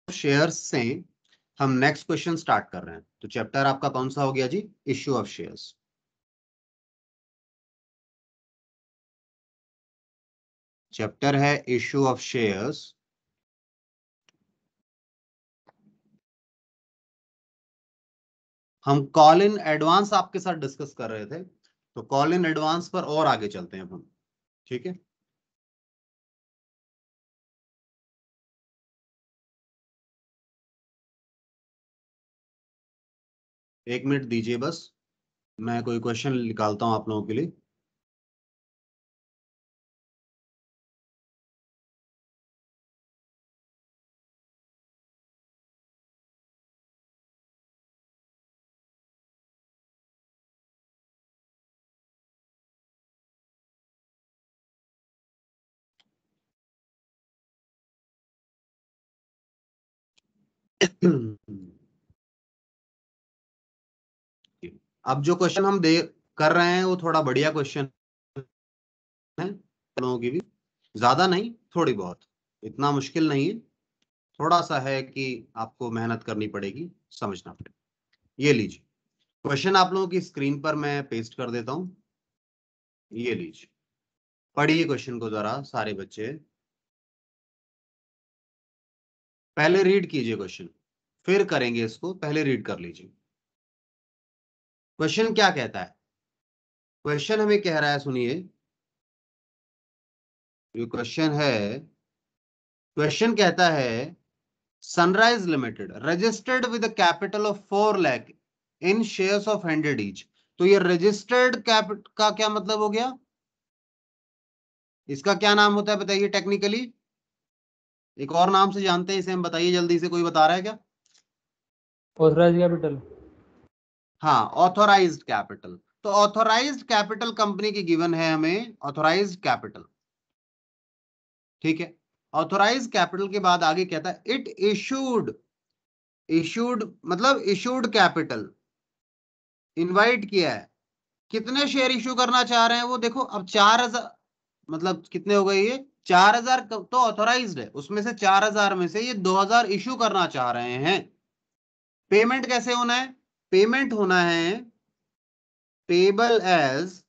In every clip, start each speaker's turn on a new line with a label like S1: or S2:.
S1: Shares से हम next question start कर रहे हैं। तो चैप्टर आपका कौन सा हो गया जी? Issue of shares. चैप्टर है इश्यू ऑफ शेयर्स। हम कॉल इन एडवांस आपके साथ डिस्कस कर रहे थे, तो कॉल इन एडवांस पर और आगे चलते हैं हम। ठीक है, एक मिनट दीजिए बस, मैं कोई क्वेश्चन निकालता हूं आप लोगों के लिए। अब जो क्वेश्चन हम दे कर रहे हैं वो थोड़ा बढ़िया क्वेश्चन है, लोगों की भी ज्यादा नहीं, थोड़ी बहुत, इतना मुश्किल नहीं है। थोड़ा सा है कि आपको मेहनत करनी पड़ेगी, समझना पड़ेगा। ये लीजिए क्वेश्चन आप लोगों की स्क्रीन पर मैं पेस्ट कर देता हूं। ये लीजिए, पढ़िए क्वेश्चन को जरा सारे बच्चे, पहले रीड कीजिए क्वेश्चन, फिर करेंगे इसको, पहले रीड कर लीजिए। क्वेश्चन क्या कहता है? क्वेश्चन हमें कह रहा है, सुनिए। ये क्वेश्चन है, क्वेश्चन कहता है sunrise limited registered with a capital of 4 lakh in shares of 100 each. तो ये रजिस्टर्ड कैपिटल का क्या मतलब हो गया? इसका क्या नाम होता है बताइए टेक्निकली? एक और नाम से जानते हैं इसे हम, बताइए जल्दी से, कोई बता रहा है क्या?
S2: Authorised capital.
S1: हाँ, ऑथोराइज्ड कैपिटल। तो ऑथोराइज्ड कैपिटल कंपनी की गिवन है हमें, ऑथोराइज्ड कैपिटल। ठीक है, ऑथोराइज्ड कैपिटल के बाद आगे कहता है इट इशूड, इशूड मतलब इशूड कैपिटल, इनवाइट किया है। कितने शेयर इशू करना चाह रहे हैं वो देखो। अब 4,000 मतलब कितने हो गए ये? 4,000 तो ऑथोराइज्ड है, उसमें से 4,000 में से ये 2,000 इशू करना चाह रहे हैं। पेमेंट कैसे होना है? पेमेंट होना है पेबल एज,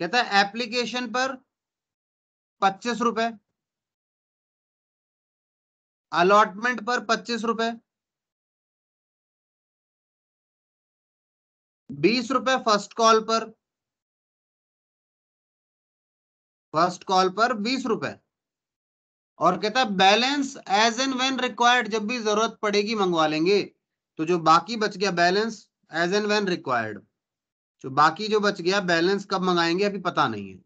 S1: कहता है एप्लीकेशन पर 25 रुपए, अलॉटमेंट पर 25 रुपए, 20 रुपए फर्स्ट कॉल पर, फर्स्ट कॉल पर 20 रुपए। और कहता है balance as and when required, जब भी जरूरत पड़ेगी मंगवा लेंगे। तो जो बाकी बच गया balance as and when required, जो बाकी जो बच गया बैलेंस कब मंगाएंगे अभी पता नहीं है।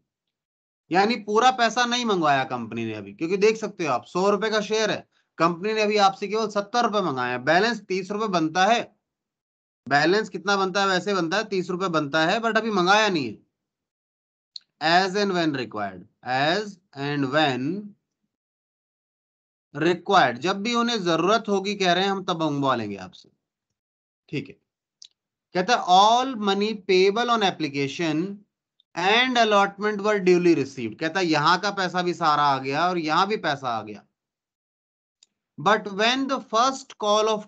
S1: यानी पूरा पैसा नहीं मंगवाया कंपनी ने अभी, क्योंकि देख सकते हो आप 100 रुपए का शेयर है, कंपनी ने अभी आपसे केवल 70 रुपए मंगाया, बैलेंस 30 रुपए बनता है। बैलेंस कितना बनता है? वैसे बनता है 30 रुपए बनता है, बट अभी मंगाया नहीं है। As and when required, as and when required, जब भी उन्हें जरूरत होगी कह रहे हैं हम, तब मंगवा लेंगे आपसे। ठीक है, कहता है all money payable on application and allotment were duly received. कहता है यहां का पैसा भी सारा आ गया और यहां भी पैसा आ गया। But when the first call of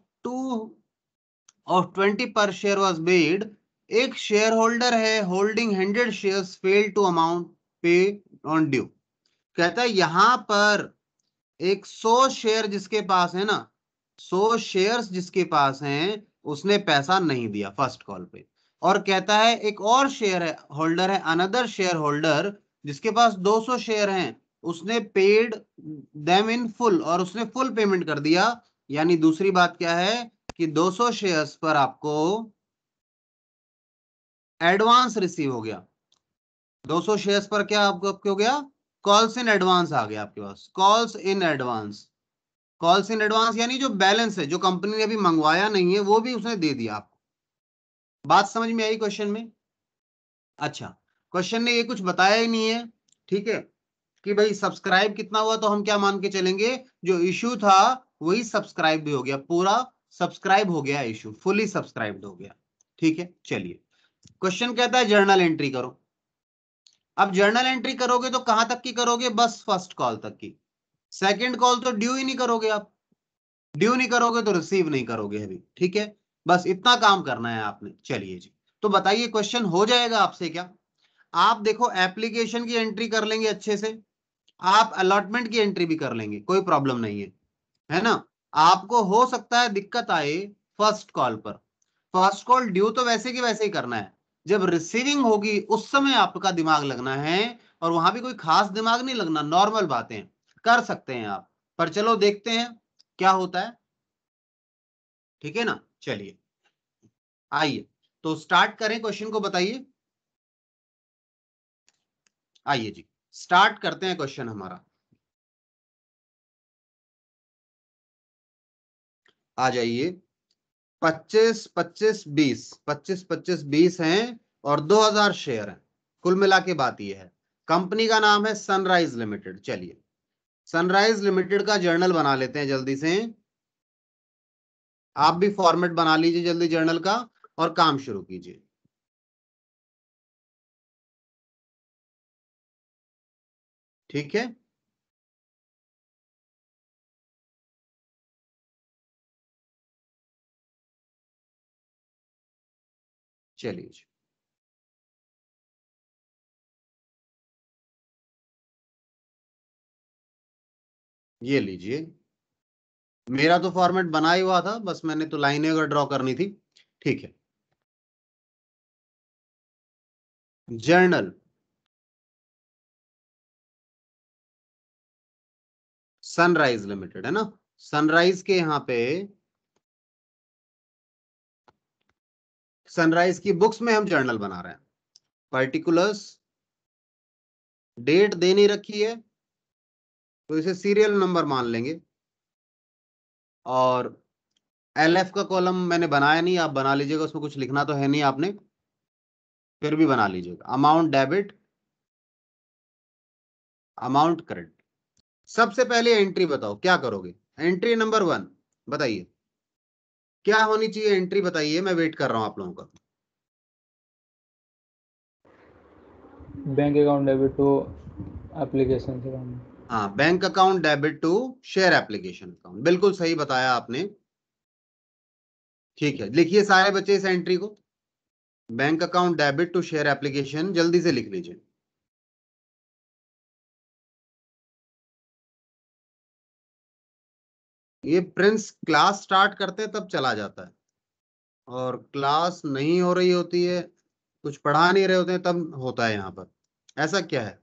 S1: 20 per share was made, एक शेयर होल्डर है holding 100 shares fail to amount pay on due. कहता है यहां पर एक 100 शेयर जिसके पास है ना, 100 शेयर्स जिसके पास हैं, उसने पैसा नहीं दिया फर्स्ट कॉल पे। और कहता है एक और शेयर है होल्डर है, अनदर शेयर होल्डर जिसके पास 200 शेयर हैं, उसने पेड देम इन फुल, और उसने फुल पेमेंट कर दिया। यानी दूसरी बात क्या है कि 200 शेयर्स पर आपको एडवांस रिसीव हो गया। 200 शेयर्स पर क्या आपको आपको हो गया? कॉल्स इन एडवांस आ गया आपके पास, calls in advance. Calls in advance यानी जो बैलेंस है, जो कंपनी ने अभी मंगवाया नहीं है, वो भी उसने दे दिया आपको। बात समझ में आई क्वेश्चन में? अच्छा, क्वेश्चन ने ये कुछ बताया ही नहीं है। ठीक है, कि भाई सब्सक्राइब कितना हुआ, तो हम क्या मान के चलेंगे, जो इशू था वही सब्सक्राइब भी हो गया, पूरा सब्सक्राइब हो गया, इशू फुली सब्सक्राइब्ड हो गया। ठीक है, चलिए क्वेश्चन कहता है जर्नल एंट्री करो। अब जर्नल एंट्री करोगे तो कहां तक की करोगे? बस फर्स्ट कॉल तक की। सेकंड कॉल तो ड्यू ही नहीं करोगे आप, ड्यू नहीं करोगे तो रिसीव नहीं करोगे अभी, ठीक है। बस इतना काम करना है आपने। चलिए जी, तो बताइए क्वेश्चन हो जाएगा आपसे क्या? आप देखो एप्लीकेशन की एंट्री कर लेंगे अच्छे से, आप अलॉटमेंट की एंट्री भी कर लेंगे, कोई प्रॉब्लम नहीं है ना। आपको हो सकता है दिक्कत आए फर्स्ट कॉल पर। फर्स्ट कॉल ड्यू तो वैसे की वैसे ही करना है, जब रिसीविंग होगी उस समय आपका दिमाग लगना है, और वहां भी कोई खास दिमाग नहीं लगना, नॉर्मल बातें कर सकते हैं आप। पर चलो देखते हैं क्या होता है, ठीक है ना। चलिए आइए, तो स्टार्ट करें, क्वेश्चन को बताइए। आइए जी, स्टार्ट करते हैं क्वेश्चन हमारा। आ जाइए। 25 25 20, 25 25 20 हैं और 2000 शेयर हैं। कुल मिला के बात यह है, कंपनी का नाम है सनराइज लिमिटेड। चलिए सनराइज लिमिटेड का जर्नल बना लेते हैं जल्दी से। आप भी फॉर्मेट बना लीजिए जल्दी जर्नल का और काम शुरू कीजिए। ठीक है, चलिए जी। ये लीजिए, मेरा तो फॉर्मेट बना ही हुआ था, बस मैंने तो लाइनें अगर ड्रॉ करनी थी। ठीक है, जर्नल सनराइज लिमिटेड है ना। सनराइज के यहाँ पे, सनराइज की बुक्स में हम जर्नल बना रहे हैं। पर्टिकुलर्स, डेट दे नहीं रखी है तो इसे सीरियल नंबर मान लेंगे। और एलएफ का कॉलम मैंने बनाया नहीं, आप बना लीजिएगा, उसमें कुछ लिखना तो है नहीं आपने, फिर भी बना लीजिएगा। Amount debit, amount credit. सबसे पहले एंट्री बताओ क्या करोगे। एंट्री नंबर 1 बताइए क्या होनी चाहिए, एंट्री बताइए, मैं वेट कर रहा हूं आप लोगों का।
S2: Bank account debit to application से काम।
S1: हाँ, bank account debit to share application account, बिल्कुल सही बताया आपने। ठीक है, लिखिए सारे बच्चे इस एंट्री को। Bank account debit to share application, जल्दी से लिख लीजिए। ये प्रिंस क्लास स्टार्ट करते हैं तब चला जाता है, और क्लास नहीं हो रही होती है, कुछ पढ़ा नहीं रहे होते हैं तब होता है यहाँ पर। ऐसा क्या है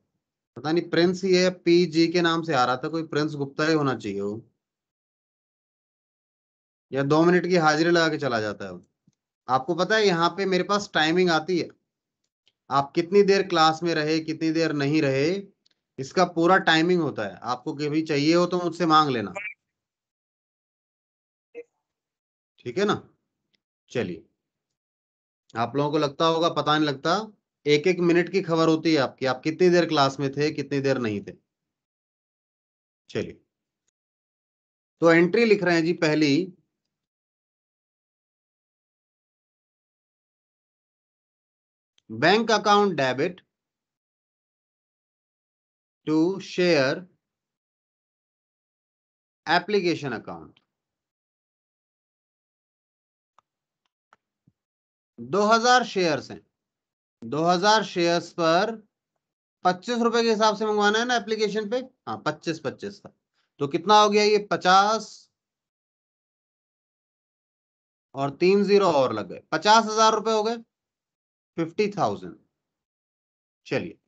S1: पता नहीं, प्रिंस ही है, पीजी के नाम से आ रहा था, कोई प्रिंस गुप्ता ही होना चाहिए वो, या 2 मिनट की हाजिरी लगा के चला जाता है वो। आपको पता है यहाँ पे मेरे पास टाइमिंग आती है, आप कितनी देर क्लास में रहे कितनी देर नहीं रहे, इसका पूरा टाइमिंग होता है। आपको कभी चाहिए हो तो मुझसे मांग लेना, ठीक है ना। चलिए, आप लोगों को लगता होगा पता नहीं लगता, एक एक मिनट की खबर होती है आपकी, आप कितनी देर क्लास में थे कितनी देर नहीं थे। चलिए, तो एंट्री लिख रहे हैं जी पहली। Bank account debit to share application account. 2000 shares हैं, 2000 शेयर्स पर 25 रुपए के हिसाब से मंगवाना है ना एप्लीकेशन पे। हाँ, 25 का, तो कितना हो गया ये 50, और 3 जीरो और लग गए, 50,000 रुपए हो गए, 50,000। चलिए,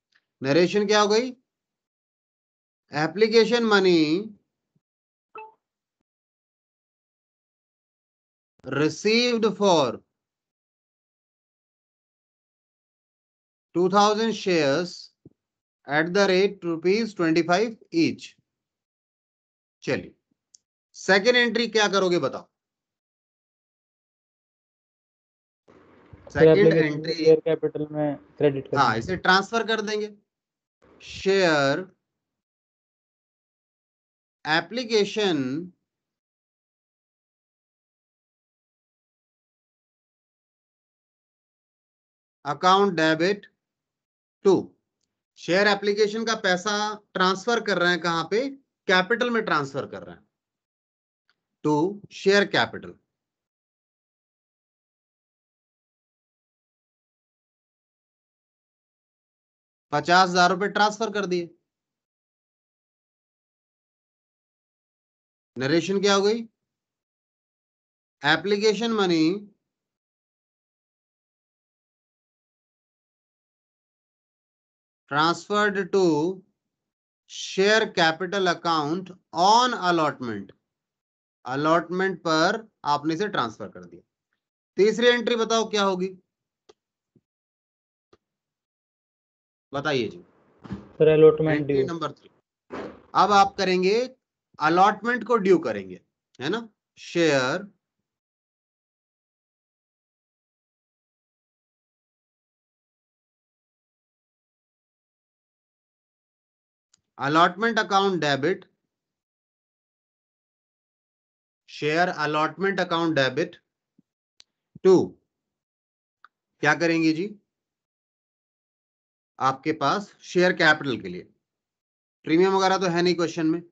S1: नरेशन क्या हो गई, application money received for 2000 shares at the rate ₹25 each. चलिए, सेकेंड एंट्री क्या करोगे बताओ।
S2: फिर
S1: सेकेंड
S2: एप्लीकेशन को
S1: एंट्री,
S2: शेयर कैपिटल में क्रेडिट
S1: हाँ,
S2: करेंगे।
S1: इसे ट्रांसफर कर देंगे। Share application account debit to, share application का पैसा ट्रांसफर कर रहे हैं कहां पे, कैपिटल में ट्रांसफर कर रहे हैं, टू शेयर कैपिटल। ₹50,000 ट्रांसफर कर दिए। नरेशन क्या हो गई? Application money transferred to share capital account on allotment. Allotment पर आपने इसे ट्रांसफर कर दिया। तीसरी एंट्री बताओ क्या होगी, बताइए जी।
S2: Sir allotment
S1: entry
S2: due.
S1: Number 3। अब आप करेंगे अलॉटमेंट को ड्यू करेंगे, है ना। Share allotment account debit, share allotment account debit to, क्या करेंगे जी, आपके पास शेयर कैपिटल के लिए। प्रीमियम वगैरह तो है नहीं क्वेश्चन में।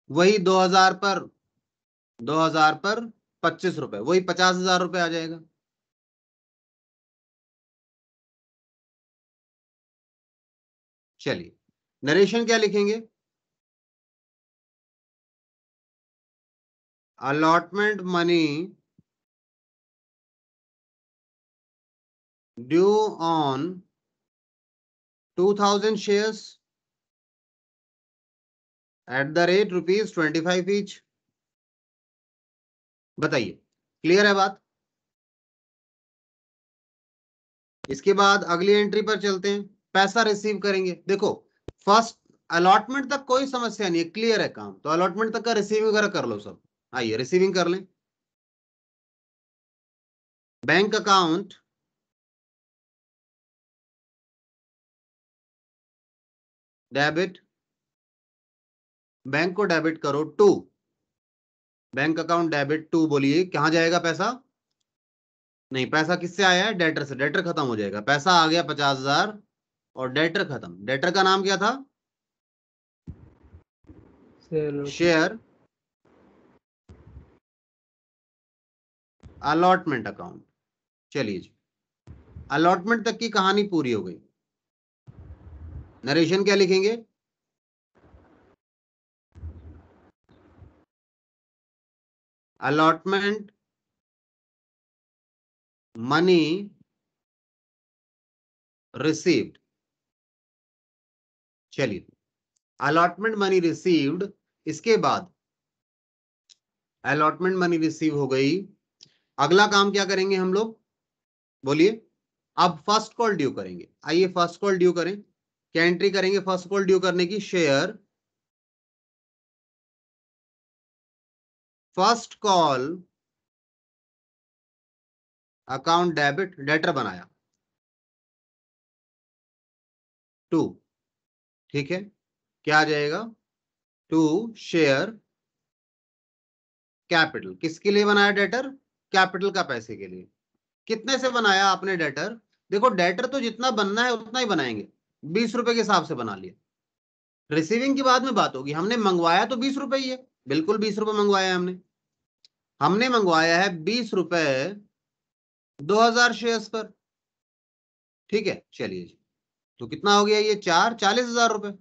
S1: वही 2000 पर 25 रुपए, वही 50,000 आ जाएगा। चलिए नरेशन क्या लिखेंगे? Allotment money due on 2000 shares at the rate ₹25 each. बताइए क्लियर है बात? इसके बाद अगली एंट्री पर चलते हैं। पैसा रिसीव करेंगे। देखो फर्स्ट अलॉटमेंट तक कोई समस्या नहीं है, क्लियर है काम, तो अलॉटमेंट तक का रिसीविंग वगैरह कर लो सब। आइए रिसीविंग कर लें। बैंक अकाउंट डेबिट, बैंक को डेबिट करो to, bank account debit to, बोलिए कहां जाएगा पैसा? नहीं, पैसा किससे आया है? डेटर से। डेटर खत्म हो जाएगा, पैसा आ गया 50,000 और डेटर खत्म। डेटर का नाम क्या था? Share allotment account. चलिए जी, अलॉटमेंट तक की कहानी पूरी हो गई। नरेशन क्या लिखेंगे? Allotment money received. चलिए अलॉटमेंट मनी रिसीव्ड, इसके बाद अलॉटमेंट मनी रिसीव हो गई। अगला काम क्या करेंगे हम लोग, बोलिए। अब फर्स्ट कॉल ड्यू करेंगे। आइए फर्स्ट कॉल ड्यू करें। क्या एंट्री करेंगे फर्स्ट कॉल ड्यू करने की? Share first call account debit, debtor बनाया टू, ठीक है। क्या आ जाएगा? To share capital. किसके लिए बनाया डेटर? कैपिटल का पैसे के लिए। कितने से बनाया आपने डेटर? देखो डेटर तो जितना बनना है उतना ही बनाएंगे, ₹20 के हिसाब से बना लिया। रिसीविंग की बाद में बात होगी। हमने मंगवाया तो ₹20 ही है, बिल्कुल ₹20 मंगवाया है हमने। हमने मंगवाया है ₹20 2000 शेयर्स पर, ठीक है। चलिए जी, तो कितना हो गया ये? 40,000 रुपए।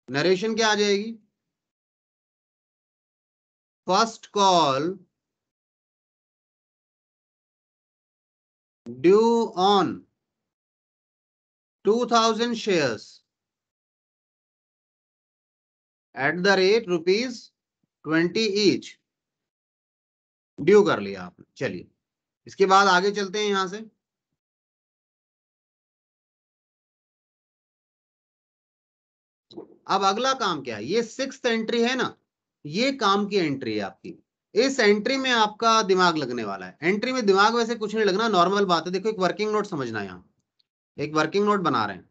S1: नरेशन क्या आ जाएगी? First call due on 2000 shares at the rate ₹20 each, due कर लिया आपने। चलिए इसके बाद आगे चलते हैं यहां से। अब अगला काम क्या है? ये 6th एंट्री है ना, ये काम की एंट्री है आपकी। इस एंट्री में आपका दिमाग लगने वाला है। एंट्री में दिमाग वैसे कुछ नहीं लगना, नॉर्मल बात है। देखो एक वर्किंग नोट समझना, यहाँ एक वर्किंग नोट बना रहे हैं।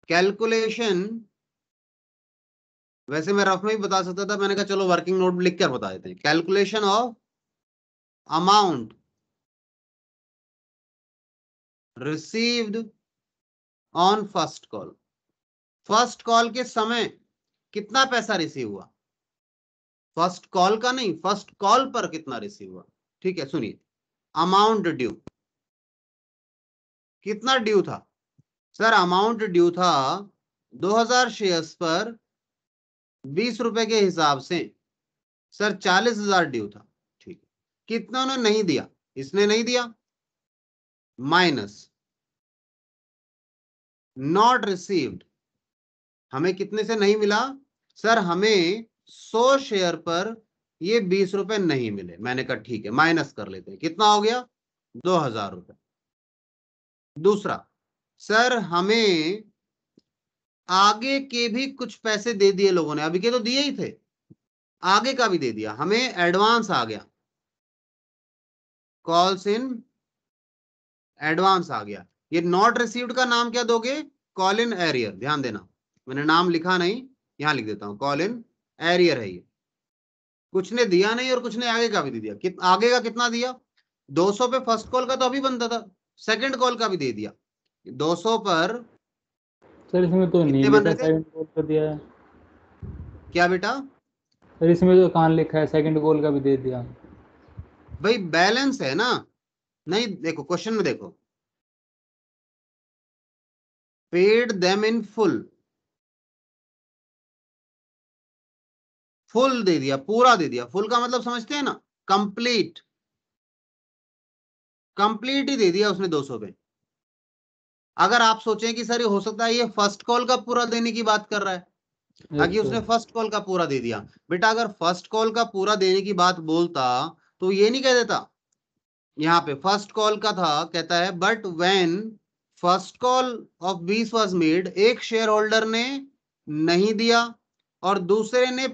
S1: कैलकुलेशन, वैसे मैं रफ में भी बता सकता था, मैंने कहा चलो वर्किंग नोट लिख कर बता देते हैं। Calculation of amount received on first call, first call के समय कितना पैसा रिसीव हुआ, फर्स्ट कॉल का नहीं, फर्स्ट कॉल पर कितना रिसीव हुआ। ठीक है, सुनिए, अमाउंट ड्यू, कितना ड्यू था सर, अमाउंट ड्यू था 2000 शेयर्स पर 20 रुपए के हिसाब से सर 40,000 ड्यू था। ठीक है, कितना उन्होंने नहीं दिया, इसने नहीं दिया, माइनस नॉट रिसीव्ड, हमें कितने से नहीं मिला सर, हमें 100 शेयर पर ये 20 रुपए नहीं मिले। मैंने कहा ठीक है, माइनस कर लेते हैं, कितना हो गया 2000 रुपए। दूसरा, सर हमें आगे के भी कुछ पैसे दे दिए लोगों ने, अभी के तो दिए ही थे, आगे का भी दे दिया, हमें एडवांस आ गया, कॉल्स इन एडवांस आ गया। ये नॉट रिसीव्ड का नाम क्या दोगे, कॉल इन एरियर, ध्यान देना, मैंने नाम लिखा नहीं, यहां लिख देता हूं, कॉल इन एरियर है ये, कुछ ने दिया नहीं और कुछ ने आगे का भी दे दिया। आगे का कितना दिया, 200 पे फर्स्ट कॉल का तो अभी बनता था, सेकंड कॉल का भी दे दिया, 200 पर
S2: सर इसमें तो नहीं
S1: कितने बन
S2: लिखा,
S1: रहे थे,
S2: सेकंड गोल का दिया है।
S1: क्या बेटा,
S2: सर इसमें तो कहाँ लिखा है, सेकंड गोल का भी दे दिया।
S1: भाई बैलेंस है ना, नहीं देखो क्वेश्चन में देखो, paid them in full, full दे दिया, पूरा दे दिया, फुल का मतलब समझते हैं ना, कंप्लीट, कंप्लीट ही दे दिया उसने 200 पे। अगर आप सोचें कि सर ये हो सकता है ये फर्स्ट कॉल का पूरा देने की बात कर रहा है,
S2: यस
S1: आगे उसने
S2: सर।
S1: फर्स्ट कॉल का पूरा दे दिया, बेटा अगर फर्स्ट कॉल का पूरा देने की बात बोलता तो ये नहीं कह देता, यहाँ पे फर्स्ट कॉल का था, कहता है but when first call of 20 was made, एक शेयर होल्डर ने नहीं दिया और दूसरे ने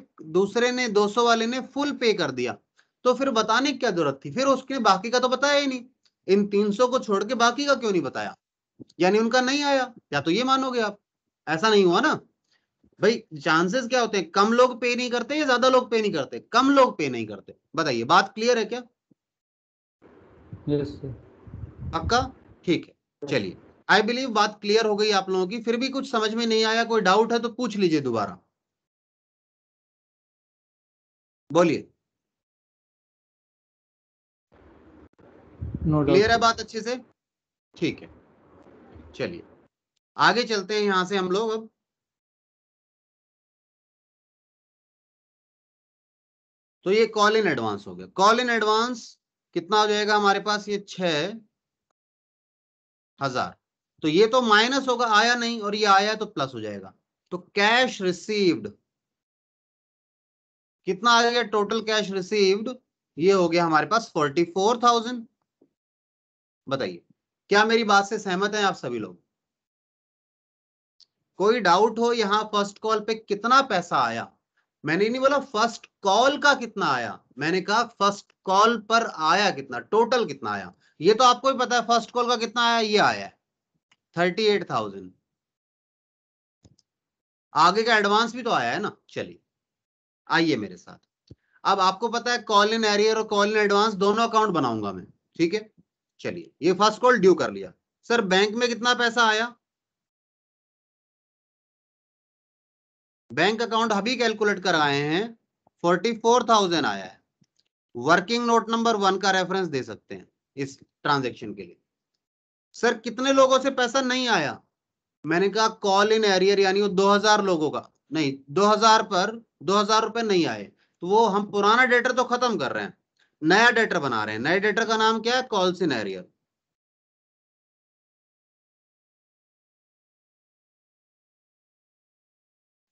S1: 200 वाले ने फुल पे कर दिया, तो फिर बताने की क्या जरूरत थी, फिर उसके बाकी का तो बताया ही नहीं, इन 300 को छोड़ के बाकी का क्यों नहीं बताया, यानी उनका नहीं आया, या तो ये मानोगे आप, ऐसा नहीं हुआ ना भाई। चांसेस क्या होते हैं, कम लोग पे नहीं करते या ज्यादा लोग पे नहीं करते, कम लोग पे नहीं करते, बताइए, बात क्लियर है क्या,
S2: यस सर।
S1: पक्का, ठीक है, चलिए, आई बिलीव बात क्लियर हो गई आप लोगों की, फिर भी कुछ समझ में नहीं आया, कोई डाउट है तो पूछ लीजिए दोबारा, बोलिए,
S2: नो डाउट
S1: क्लियर है
S2: सर।
S1: बात अच्छे से, ठीक है, चलिए आगे चलते हैं यहां से हम लोग अब। तो ये कॉल इन एडवांस हो गया, कॉल इन एडवांस कितना हो जाएगा हमारे पास, ये 6,000, तो ये तो माइनस होगा, आया नहीं, और ये आया तो प्लस हो जाएगा, तो कैश रिसीव्ड कितना आ गया, टोटल कैश रिसीव्ड ये हो गया हमारे पास 44,000। बताइए, क्या मेरी बात से सहमत हैं आप सभी लोग, कोई डाउट हो यहां फर्स्ट कॉल पे कितना पैसा आया, मैंने नहीं बोला फर्स्ट कॉल का कितना आया, मैंने कहा फर्स्ट कॉल पर आया कितना, टोटल कितना आया, ये तो आपको ही पता है फर्स्ट कॉल का कितना आया, ये आया है 38,000, आगे का एडवांस भी तो आया है ना। चलिए आइए मेरे साथ, अब आपको पता है कॉल इन एरियर और कॉल इन एडवांस दोनों अकाउंट बनाऊंगा मैं, ठीक है, चलिए ये फर्स्ट कॉल ड्यू कर लिया, सर बैंक में कितना पैसा आया, बैंक अकाउंट अभी कैलकुलेट कर आए हैं, 44,000 आया है, वर्किंग नोट नंबर 1 का रेफरेंस दे सकते हैं इस ट्रांजेक्शन के लिए। सर कितने लोगों से पैसा नहीं आया, मैंने कहा कॉल इन एरियर, यानी वो 2000 लोगों का, नहीं 2000 पर 2000 रुपए नहीं आए, तो वो हम पुराना डेटर तो खत्म कर रहे हैं, नया डेटर बना रहे हैं, नए डेटर का नाम क्या है, कॉल्स इन एरियर,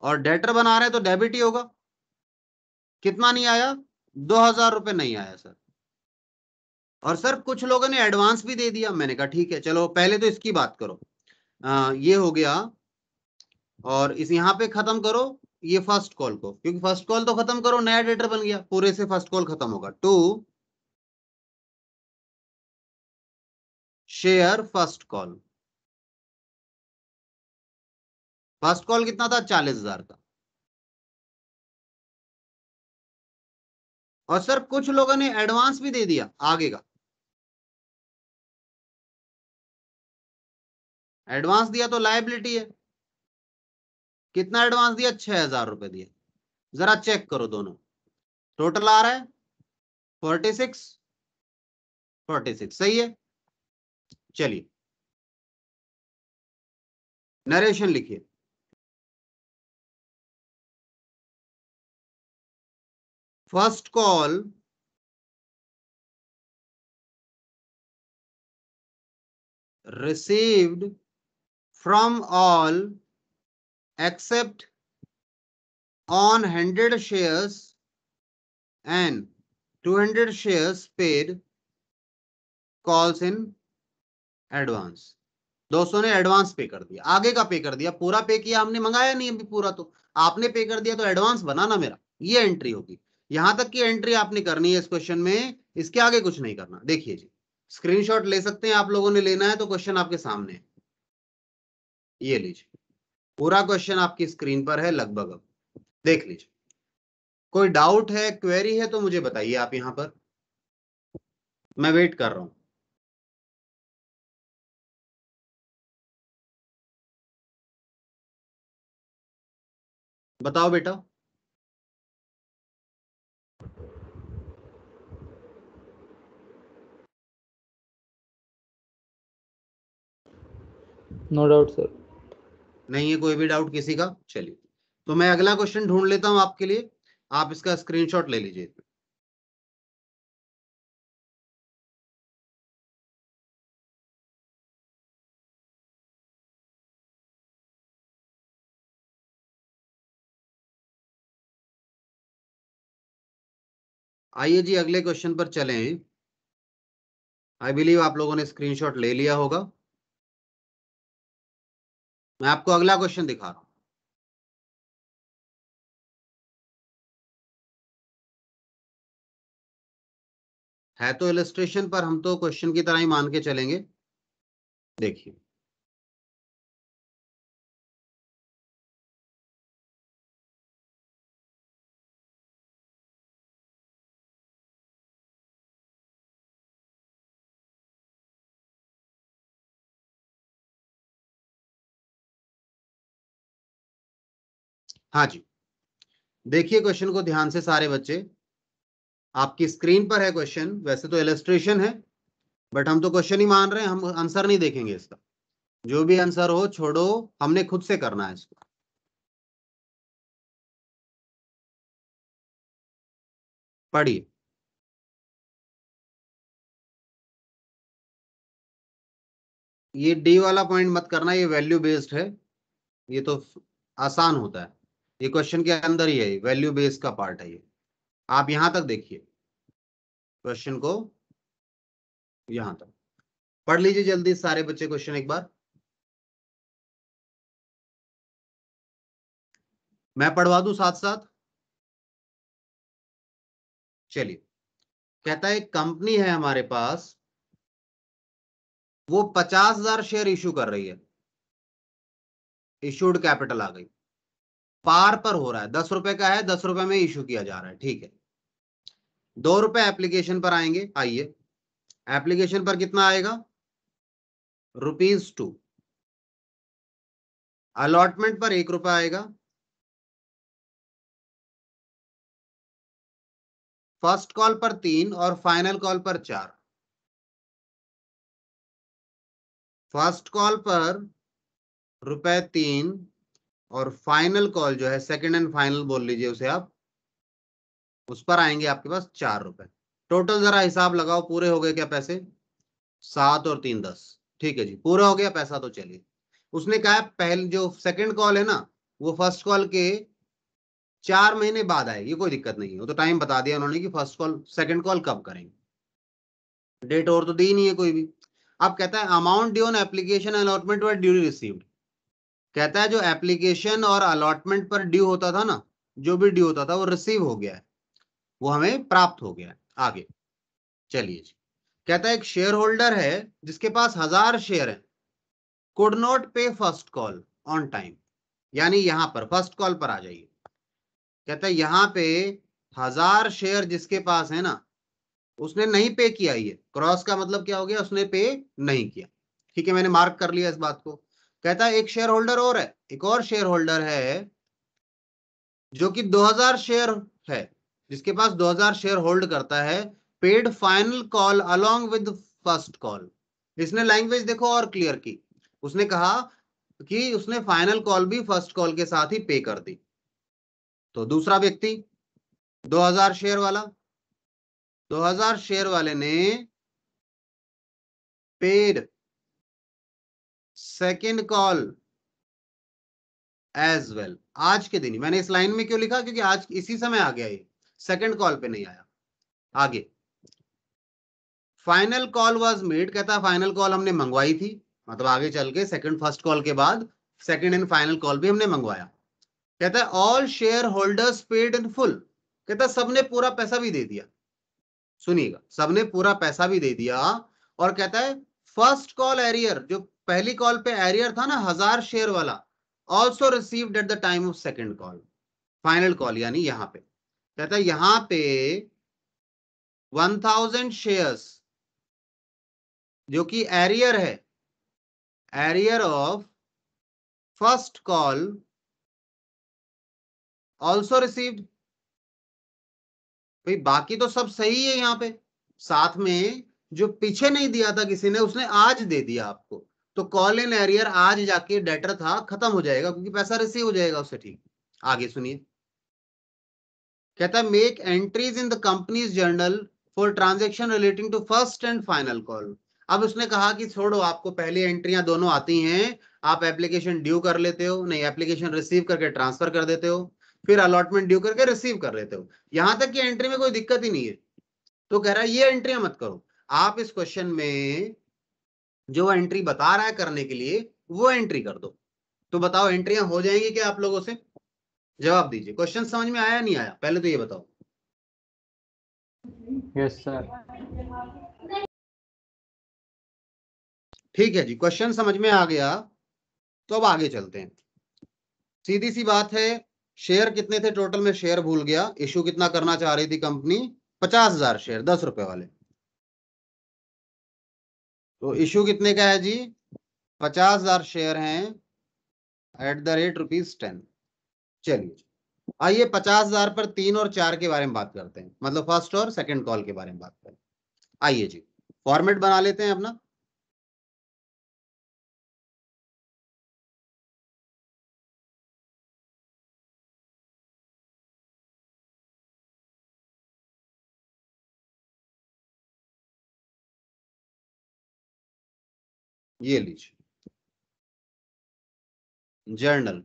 S1: और डेटर बना रहे हैं तो डेबिट ही होगा, कितना नहीं आया, 2000 रुपए नहीं आया सर, और सर कुछ लोगों ने एडवांस भी दे दिया, मैंने कहा ठीक है चलो पहले तो इसकी बात करो, ये हो गया, और इस यहां पे खत्म करो ये फर्स्ट कॉल को, क्योंकि फर्स्ट कॉल तो खत्म करो, नया डेटर बन गया, पूरे से फर्स्ट कॉल खत्म होगा, to share first call, first call कितना था 40,000 का, और सर कुछ लोगों ने एडवांस भी दे दिया आगे का, एडवांस दिया तो लायबिलिटी है। कितना एडवांस दिया? 6,000 रुपए दिया। जरा चेक करो दोनों, टोटल आ रहा है 46, 46 सही है। चलिए नरेशन लिखिए। First call received from all except on 100 shares and 200 shares paid calls in advance। दोस्तों ने एडवांस पे कर दिया, आगे का पे कर दिया, पूरा पे किया हमने, मंगाया नहीं अभी पूरा, तो आपने पे कर दिया तो एडवांस बना ना मेरा, ये एंट्री होगी। यहां तक की एंट्री आपने करनी है इस क्वेश्चन में, इसके आगे कुछ नहीं करना। देखिए जी, स्क्रीनशॉट ले सकते हैं आप लोगों ने, लेना है तो क्वेश्चन आपके सामने है, ये लीजिए पूरा क्वेश्चन आपकी स्क्रीन पर है लगभग, अब देख लीजिए। कोई डाउट है, क्वेरी है तो मुझे बताइए आप, यहां पर मैं वेट कर रहा हूं। बताओ बेटा।
S2: No doubt sir.
S1: नहीं है कोई भी डाउट किसी का? चलिए तो मैं अगला क्वेश्चन ढूंढ लेता हूं आपके लिए, आप इसका स्क्रीनशॉट ले लीजिए। आइए जी अगले क्वेश्चन पर चलें। आई बिलीव आप लोगों ने स्क्रीनशॉट ले लिया होगा। मैं आपको अगला क्वेश्चन दिखा रहा हूं। है तो इलस्ट्रेशन पर, हम तो क्वेश्चन की तरह ही मान के चलेंगे। देखिए हाँ जी, देखिए क्वेश्चन को ध्यान से सारे बच्चे, आपकी स्क्रीन पर है क्वेश्चन, वैसे तो इलस्ट्रेशन है बट हम तो क्वेश्चन ही मान रहे हैं, हम आंसर नहीं देखेंगे इसका। जो भी आंसर हो छोड़ो, हमने खुद से करना है इसको। पढ़िए। ये डी वाला पॉइंट मत करना, ये वैल्यू बेस्ड है, ये तो आसान होता है, ये क्वेश्चन के अंदर ही है, वैल्यू बेस्ड का पार्ट है ये। आप यहां तक देखिए क्वेश्चन को, यहां तक पढ़ लीजिए जल्दी सारे बच्चे क्वेश्चन एक बार, मैं पढ़वा दूं साथ साथ। चलिए, कहता है एक कंपनी है हमारे पास, वो 50,000 शेयर इशू कर रही है, इशूड कैपिटल आ गई, पार पर हो रहा है, 10 रुपए का है, 10 रुपए में इशू किया जा रहा है, ठीक है। 2 रुपए एप्लीकेशन पर आएंगे, आइए एप्लीकेशन पर कितना आएगा? ₹2। अलॉटमेंट पर 1 रुपया आएगा, फर्स्ट कॉल पर 3 और फाइनल कॉल पर 4। फर्स्ट कॉल पर ₹3 और फाइनल कॉल जो है, सेकंड एंड फाइनल बोल लीजिए उसे आप, उस पर आएंगे आपके पास 4 रुपए। टोटल जरा हिसाब लगाओ, पूरे हो गए क्या पैसे? 7 और 3 10, ठीक है जी, पूरा हो गया पैसा। तो चलिए, उसने कहा है पहले जो सेकंड कॉल है ना, वो फर्स्ट कॉल के 4 महीने बाद आएगी, कोई दिक्कत नहीं है, वो तो टाइम बता दिया उन्होंने कि फर्स्ट कॉल सेकंड कॉल कब करेंगे, डेट और तो दी नहीं है कोई भी। अब कहता है amount due on application allotment were due received. कहता है जो एप्लीकेशन और अलॉटमेंट पर ड्यू होता था ना, जो भी ड्यू होता था वो रिसीव हो गया है, वो हमें प्राप्त हो गया है। आगे चलिए जी, कहता है एक शेयर होल्डर है जिसके पास 1000 शेयर है, कुड नॉट पे फर्स्ट कॉल ऑन टाइम। यानी यहां पर फर्स्ट कॉल पर आ जाइए, कहता है यहां पे 1000 शेयर जिसके पास है ना, उसने नहीं पे किया। ये क्रॉस का मतलब क्या हो गया, उसने पे नहीं किया। ठीक है, मैंने मार्क कर लिया इस बात को। कहता है एक शेयर होल्डर और है, एक और शेयर होल्डर है जो कि 2000 शेयर है, जिसके पास 2000 शेयर होल्ड करता है, paid final call along with first call. इसने लैंग्वेज देखो और क्लियर की। उसने कहा कि उसने फाइनल कॉल भी फर्स्ट कॉल के साथ ही पे कर दी। तो दूसरा व्यक्ति 2000 शेयर वाला, 2000 शेयर वाले ने paid second call as well. आज के दिन ही, मैंने इस लाइन में क्यों लिखा, क्योंकि आज इसी समय आ गया ये, सेकेंड कॉल पे नहीं आया। आगे फाइनल कॉल वाज मेड, कहता है फाइनल कॉल हमने मंगवाई थी, मतलब आगे चल के सेकंड फर्स्ट कॉल के बाद सेकंड एंड फाइनल कॉल भी हमने मंगवाया। कहता है all share holders paid in full, कहता है सबने पूरा पैसा भी दे दिया। सुनिएगा, सबने पूरा पैसा भी दे दिया। और कहता है फर्स्ट कॉल एरियर, जो पहली कॉल पे एरियर था ना 1000 शेयर वाला, also received at the time of second call, final call यानी यहां पे। कहता है यहां पे 1000 शेयर्स जो कि एरियर है, arrear of first call also received. भाई बाकी तो सब सही है यहाँ पे, साथ में जो पीछे नहीं दिया था किसी ने, उसने आज दे दिया आपको। तो कॉल इन एरियर आज जाके डेटर था, खत्म हो जाएगा क्योंकि पैसा रिसीव हो जाएगा उससे। ठीक, आगे सुनिए। कहता है make entries in the company's journal for transaction relating to first and final call. अब उसने कहा कि छोड़ो, आपको पहली एंट्रियां दोनों आती हैं, आप एप्लीकेशन ड्यू कर लेते हो, नहीं एप्लीकेशन रिसीव करके ट्रांसफर कर देते हो, फिर अलॉटमेंट ड्यू करके रिसीव कर लेते हो, यहां तक कि एंट्री में कोई दिक्कत ही नहीं है। तो कह रहा है ये एंट्रियां मत करो, आप इस क्वेश्चन में जो एंट्री बता रहा है करने के लिए वो एंट्री कर दो। तो बताओ एंट्रियां हो जाएंगी क्या आप लोगों से? जवाब दीजिए। क्वेश्चन समझ में आया नहीं आया, पहले तो ये बताओ।
S2: Yes sir.
S1: ठीक है जी, क्वेश्चन समझ में आ गया। तो अब आगे चलते हैं। सीधी सी बात है, शेयर कितने थे टोटल में शेयर भूल गया। इशू कितना करना चाह रही थी कंपनी? 50,000 शेयर, 10 रुपए वाले। तो इशू कितने का है जी? 50,000 शेयर हैं एट द रेट ₹10। चलिए, आइए 50,000 पर 3 और 4 के बारे में बात करते हैं, मतलब फर्स्ट और सेकंड कॉल के बारे में बात करें। आइए जी, फॉर्मेट बना लेते हैं अपना। ये लीजिए जर्नल,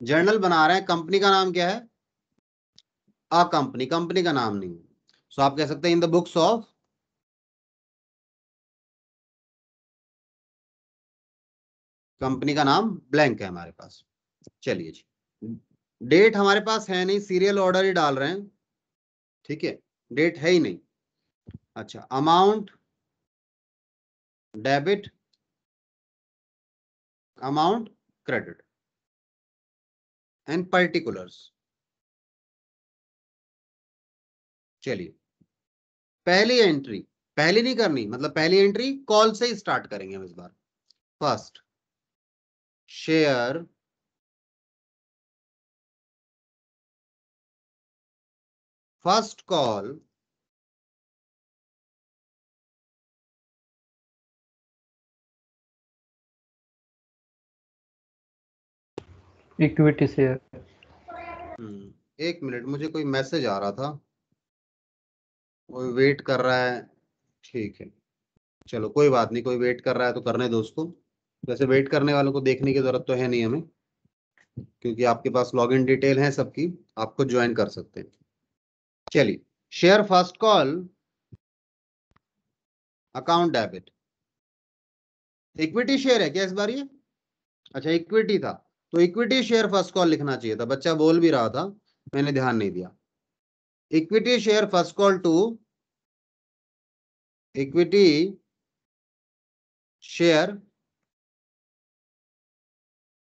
S1: जर्नल बना रहे हैं। कंपनी का नाम क्या है? अ कंपनी, कंपनी का नाम नहीं। सो आप कह सकते हैं in the books of, company का नाम ब्लैंक है हमारे पास। चलिए जी, डेट हमारे पास है नहीं, सीरियल ऑर्डर ही डाल रहे हैं। ठीक है, डेट है ही नहीं। अच्छा, amount debit, amount credit and particulars. चलिए, पहली एंट्री, पहली नहीं करनी, मतलब पहली एंट्री कॉल से ही स्टार्ट करेंगे हम इस बार। First share first call
S2: equity share.
S1: एक मिनट, मुझे कोई मैसेज आ रहा था, कोई वेट कर रहा है। ठीक है, चलो कोई बात नहीं, कोई वेट कर रहा है तो करने दो उसको। वैसे वेट करने वालों को देखने की जरूरत तो है नहीं हमें, क्योंकि आपके पास लॉगिन डिटेल है सबकी, आप खुद ज्वाइन कर सकते हैं। चलिए, share first call account debit. Equity share है क्या इस बार ये? अच्छा इक्विटी था, तो इक्विटी शेयर फर्स्ट कॉल लिखना चाहिए था, बच्चा बोल भी रहा था, मैंने ध्यान नहीं दिया। Equity share first call to equity share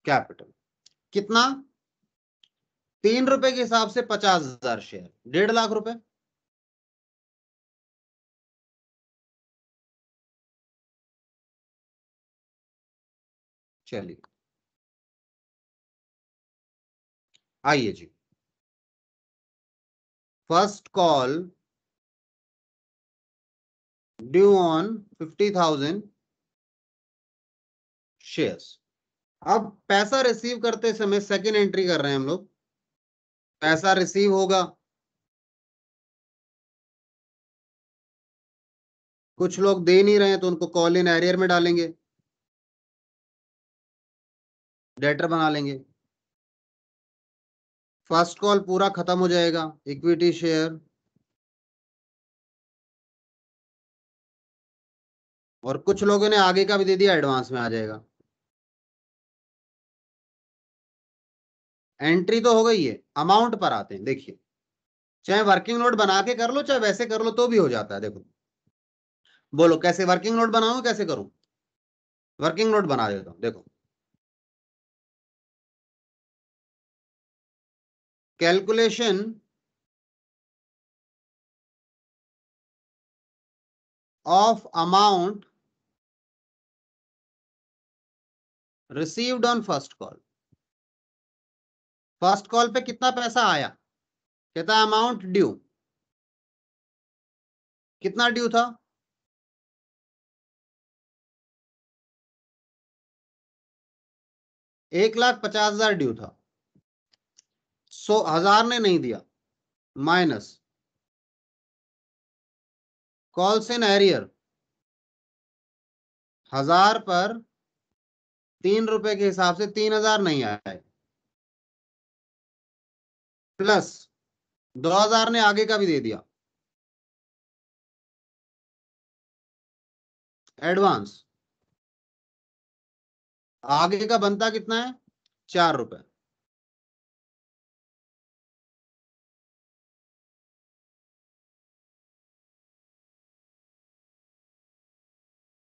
S1: capital. कितना? ₹3 के हिसाब से 50,000 शेयर, 1.5 लाख रुपए। चलिए आइए जी, first call due on 50,000 shares. अब पैसा रिसीव करते समय सेकंड एंट्री कर रहे हैं हम लोग। पैसा रिसीव होगा, कुछ लोग दे नहीं रहे हैं तो उनको कॉल इन एरियर में डालेंगे, डेटर बना लेंगे। फर्स्ट कॉल पूरा खत्म हो जाएगा, इक्विटी शेयर, और कुछ लोगों ने आगे का भी दे दिया, एडवांस में आ जाएगा। एंट्री तो हो गई है, अमाउंट पर आते हैं। देखिए, चाहे वर्किंग नोट बना के कर लो चाहे वैसे कर लो तो भी हो जाता है। देखो, बोलो कैसे वर्किंग नोट बनाऊं, कैसे करूं? वर्किंग नोट बना देता हूं। देखो, calculation of amount received on first call. First call पे कितना पैसा आया? कहता है अमाउंट ड्यू। कितना ड्यू था? 1,50,000 ड्यू था। 100,000 ने नहीं दिया, माइनस कॉल्स इन एरियर, 1,000 पर ₹3 के हिसाब से 3,000 नहीं आए, प्लस 2,000 ने आगे का भी दे दिया, एडवांस। आगे का बनता कितना है? ₹4।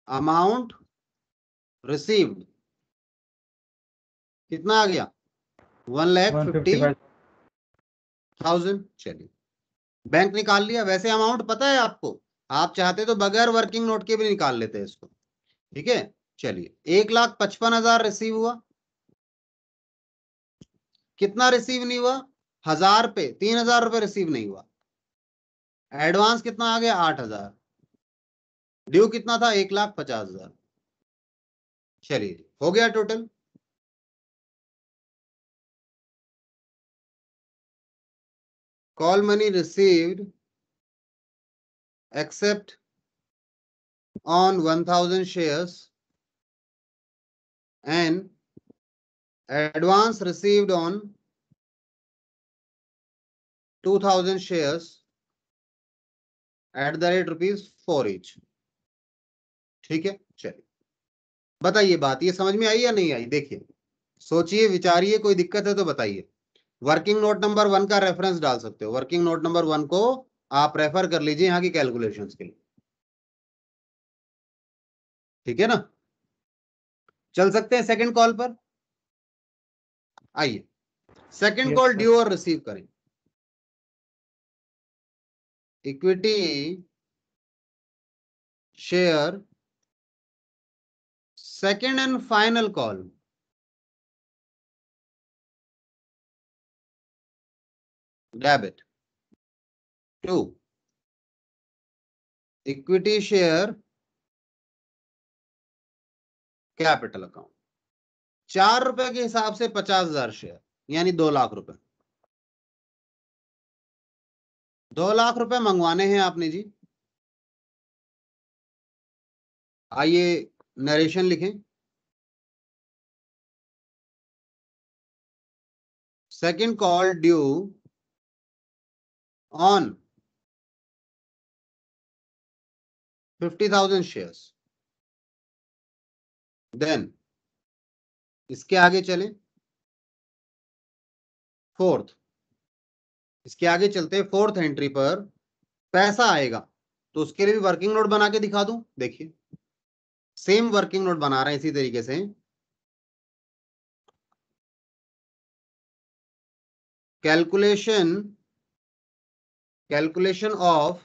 S1: अमाउंट रिसीव्ड कितना आ गया? 1,50,000। चलिए, बैंक निकाल लिया। वैसे अमाउंट पता है आपको, आप चाहते तो बगैर वर्किंग नोट के भी निकाल लेते हैं इसको। ठीक है, चलिए 1,55,000 रिसीव हुआ। कितना रिसीव नहीं हुआ? 1,000 पे 3,000 रुपए रिसीव नहीं हुआ। एडवांस कितना आ गया? 8,000। ड्यू कितना था? 1,50,000। चलिए, हो गया total. Call money received accept on 1,000 shares and advance received on 2,000 shares at the rate ₹4 each। ठीक है, चलिए बताइए, बात ये समझ में आई या नहीं आई? देखिए, सोचिए, विचारिए, कोई दिक्कत है तो बताइए। वर्किंग नोट नंबर 1 का रेफरेंस डाल सकते हो, वर्किंग नोट नंबर 1 को आप रेफर कर लीजिए यहाँ की कैलकुलेशंस के लिए। ठीक है ना, चल सकते हैं सेकंड कॉल पर। आइए, सेकंड कॉल ड्यू और रिसीव करें। Equity share second and final call, debit to equity share capital account. ₹4 के हिसाब से 50,000 शेयर, यानी 2 लाख रुपए। 2 लाख रुपए मंगवाने हैं आपने जी। आइए नरेशन लिखें। Second call due on 50,000 shares. Then इसके आगे चलें, फोर्थ, इसके आगे चलते हैं। फोर्थ एंट्री पर पैसा आएगा तो उसके लिए भी वर्किंग नोट बना के दिखा दूं। देखिए, सेम वर्किंग नोट बना रहे हैं इसी तरीके से। calculation of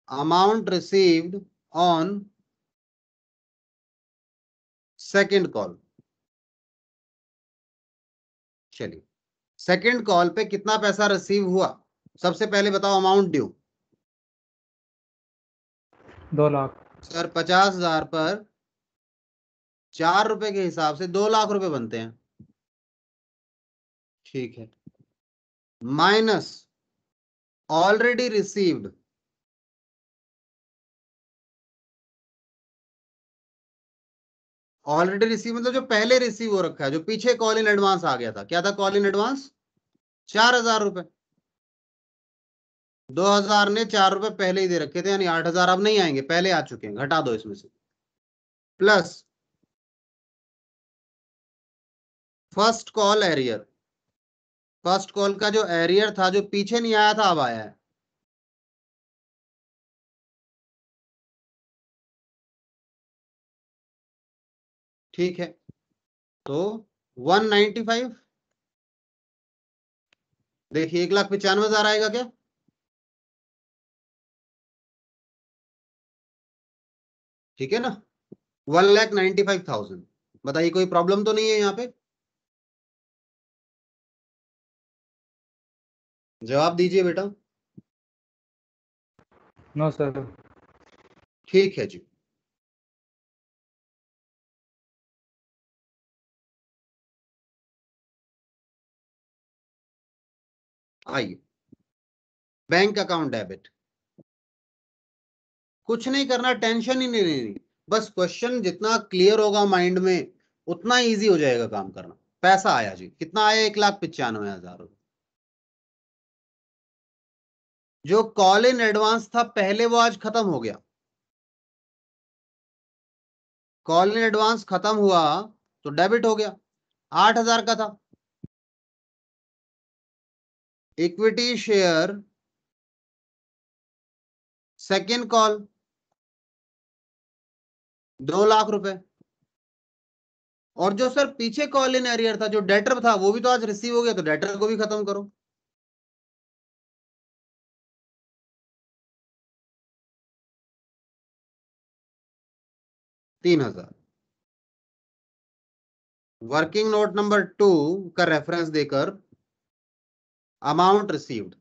S1: amount received on second call। चलिए, सेकंड कॉल पे कितना पैसा रिसीव हुआ, सबसे पहले बताओ अमाउंट ड्यू।
S2: 2 लाख।
S1: सर 50,000 पर 4 रुपए के हिसाब से 2 लाख रुपए बनते हैं। ठीक है, minus already received, already receive मतलब जो पहले रिसीव हो रखा है, जो पीछे कॉल इन एडवांस आ गया था। क्या था कॉल इन एडवांस? 4,000 रुपए। 2,000 ने 4 रुपए पहले ही दे रखे थे, यानी 8,000 अब नहीं आएंगे, पहले आ चुके हैं, घटा दो इसमें से। Plus first call arrear, first call का जो एरियर था, जो पीछे नहीं आया था, अब आया है। ठीक है, तो 195, देखिए 1,95,000 आएगा क्या? ठीक है ना, 1,95,000। बताइए कोई प्रॉब्लम तो नहीं है यहाँ पे? जवाब दीजिए बेटा।
S2: No sir.
S1: ठीक है जी। आइए, बैंक अकाउंट डेबिट। कुछ नहीं करना, टेंशन ही नहीं लेनी, बस क्वेश्चन जितना क्लियर होगा माइंड में उतना इजी हो जाएगा काम करना। पैसा आया जी, कितना आया? 1,95,000 रुपए। जो कॉल इन एडवांस था पहले, वो आज खत्म हो गया। कॉल इन एडवांस खत्म हुआ तो डेबिट हो गया। 8,000 का था। Equity share second call 2 lakh रुपए। और जो सर पीछे कॉल इन एरियर था, जो डेटर था, वो भी तो आज रिसीव हो गया, तो डेटर को भी खत्म करो। ₹3,000। वर्किंग नोट नंबर 2 का रेफरेंस देकर अमाउंट रिसीव्ड,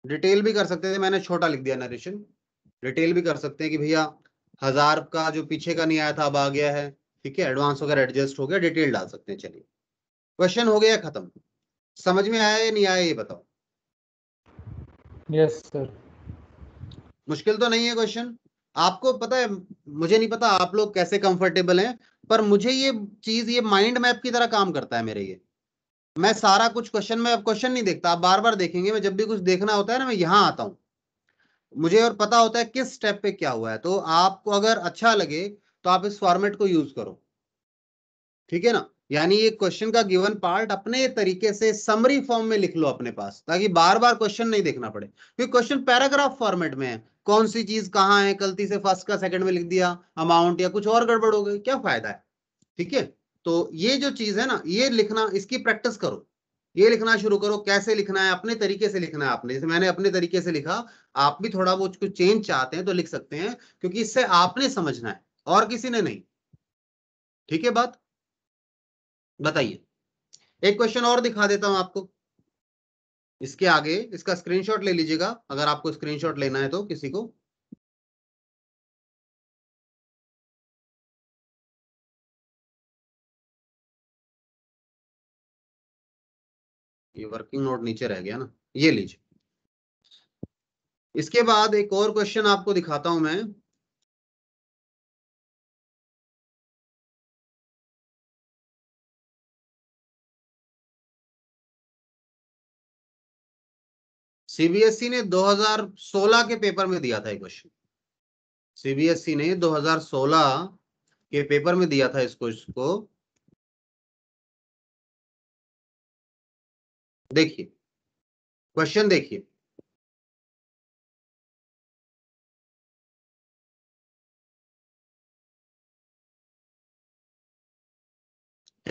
S1: डिटेल भी कर सकते थे, मैंने छोटा लिख दिया नरेशन। डिटेल भी कर सकते हैं कि भैया 1,000 का जो पीछे का नहीं आया था अब आ गया है। ठीक है, एडवांस वगैरह एडजस्ट हो गया, डिटेल डाल सकते हैं। चलिए, क्वेश्चन हो गया खत्म। समझ में आया या नहीं आया ये बताओ।
S2: Yes sir.
S1: मुश्किल तो नहीं है क्वेश्चन? आपको पता है, मुझे नहीं पता आप लोग कैसे कंफर्टेबल हैं, पर मुझे ये चीज, ये माइंड मैप की तरह काम करता है मेरे। ये मैं सारा कुछ क्वेश्चन में, अब क्वेश्चन नहीं देखता, आप बार बार देखेंगे, मैं जब भी कुछ देखना होता है ना, मैं यहाँ आता हूँ, मुझे और पता होता है किस स्टेप पे क्या हुआ है। तो आपको अगर अच्छा लगे तो आप इस फॉर्मेट को यूज करो। ठीक है ना, यानी ये क्वेश्चन का गिवन पार्ट अपने तरीके से समरी फॉर्म में लिख लो अपने पास, ताकि बार बार क्वेश्चन नहीं देखना पड़े, क्योंकि क्वेश्चन पैराग्राफ फॉर्मेट में है। कौन सी चीज कहाँ है, गलती से फर्स्ट का सेकंड में लिख दिया अमाउंट, या कुछ और गड़बड़ हो गई, क्या फायदा है? ठीक है, तो ये जो चीज है ना, ये लिखना, इसकी प्रैक्टिस करो। ये लिखना शुरू करो, कैसे लिखना है, अपने तरीके से लिखना है आपने, जैसे मैंने अपने तरीके से लिखा। आप भी थोड़ा बहुत कुछ चेंज चाहते हैं तो लिख सकते हैं, क्योंकि इससे आपने समझना है और किसी ने नहीं। ठीक है बात? बताइए, एक क्वेश्चन और दिखा देता हूं आपको इसके आगे, इसका स्क्रीनशॉट ले लीजिएगा अगर आपको स्क्रीनशॉट लेना है तो किसी को। ये वर्किंग नोट नीचे रह गया ना, ये लीजिए। इसके बाद एक और क्वेश्चन आपको दिखाता हूं मैं। सीबीएसई ने 2016 के पेपर में दिया था ये क्वेश्चन। सीबीएसई ने 2016 के पेपर में दिया था इसको। देखिए, क्वेश्चन देखिए।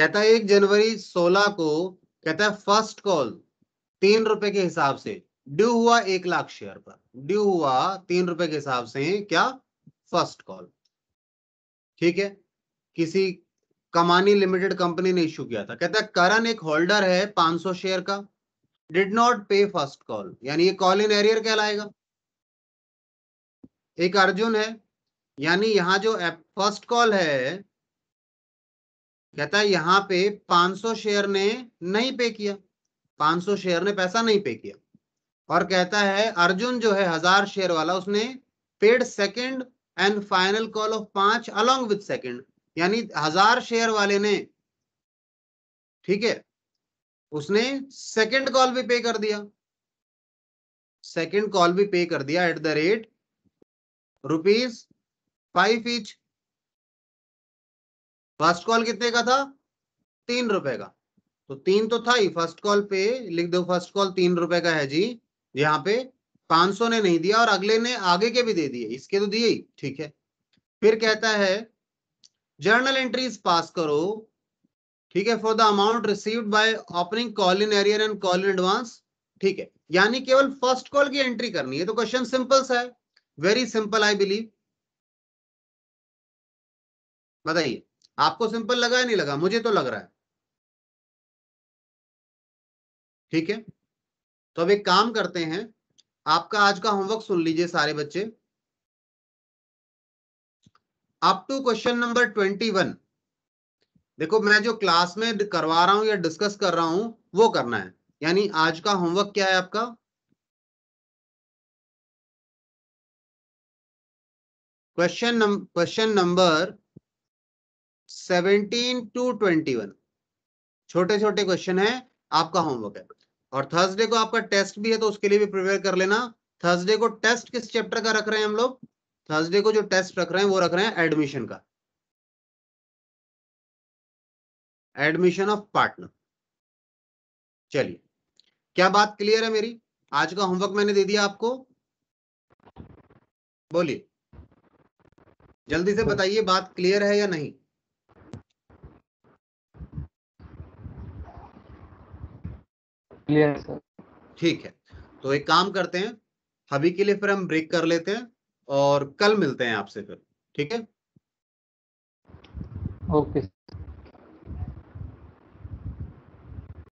S1: कहता है 1 जनवरी 16 को कहता है फर्स्ट कॉल 3 रुपए के हिसाब से ड्यू हुआ 1 लाख शेयर पर, ड्यू हुआ 3 रुपए के हिसाब से क्या, फर्स्ट कॉल। ठीक है, किसी कमानी लिमिटेड कंपनी ने इश्यू किया था। कहता है करण एक होल्डर है 500 शेयर का, डिड नॉट पे फर्स्ट कॉल, यानी ये कॉल इन एरियर कहलाएगा। एक अर्जुन है, यानी यहां जो फर्स्ट कॉल है, कहता है यहां पे 500 शेयर ने नहीं पे किया, 500 शेयर ने पैसा नहीं पे किया। और कहता है अर्जुन जो है 1000 शेयर वाला, उसने paid second and final call of 5 along with second, यानी 1000 शेयर वाले ने, ठीक है, उसने सेकंड कॉल भी पे कर दिया, सेकंड कॉल भी पे कर दिया eight the rate ₹5 each. First call कितने का था, 3 रुपए का, तो 3 तो था ही, फर्स्ट कॉल पे लिख दो, फर्स्ट कॉल 3 रुपए का है जी, यहाँ पे 500 ने नहीं दिया और अगले ने आगे के भी दे दिए, इसके तो दिए ही। ठीक है, फिर कहता है जर्नल एंट्रीज पास करो, ठीक है, for the amount received by opening call in arrear and call in advance. ठीक है, यानी केवल फर्स्ट कॉल की एंट्री करनी है। तो क्वेश्चन सिंपल सा है, वेरी सिंपल आई बिलीव। बताइए आपको सिंपल लगा या नहीं लगा, मुझे तो लग रहा है। ठीक है, तो अब एक काम करते हैं, आपका आज का होमवर्क सुन लीजिए सारे बच्चे, अप टू क्वेश्चन नंबर 21। देखो मैं जो क्लास में करवा रहा हूं या डिस्कस कर रहा हूं वो करना है, यानी आज का होमवर्क क्या है आपका, क्वेश्चन नंबर 17 टू 21, छोटे छोटे क्वेश्चन है, आपका होमवर्क है। और थर्सडे को आपका टेस्ट भी है, तो उसके लिए भी प्रिपेयर कर लेना। थर्सडे को टेस्ट किस चैप्टर का रख रहे हैं हम लोग, थर्सडे को जो टेस्ट रख रहे हैं वो रख रहे हैं एडमिशन का, एडमिशन ऑफ पार्टनर। चलिए, क्या बात क्लियर है मेरी, आज का होमवर्क मैंने दे दिया आपको, बोलिए जल्दी से बताइए बात क्लियर है या नहीं।
S2: Clear sir.
S1: ठीक है, तो एक काम करते हैं, अभी के लिए फिर हम ब्रेक कर लेते हैं और कल मिलते हैं आपसे फिर, ठीक है।
S2: ओके।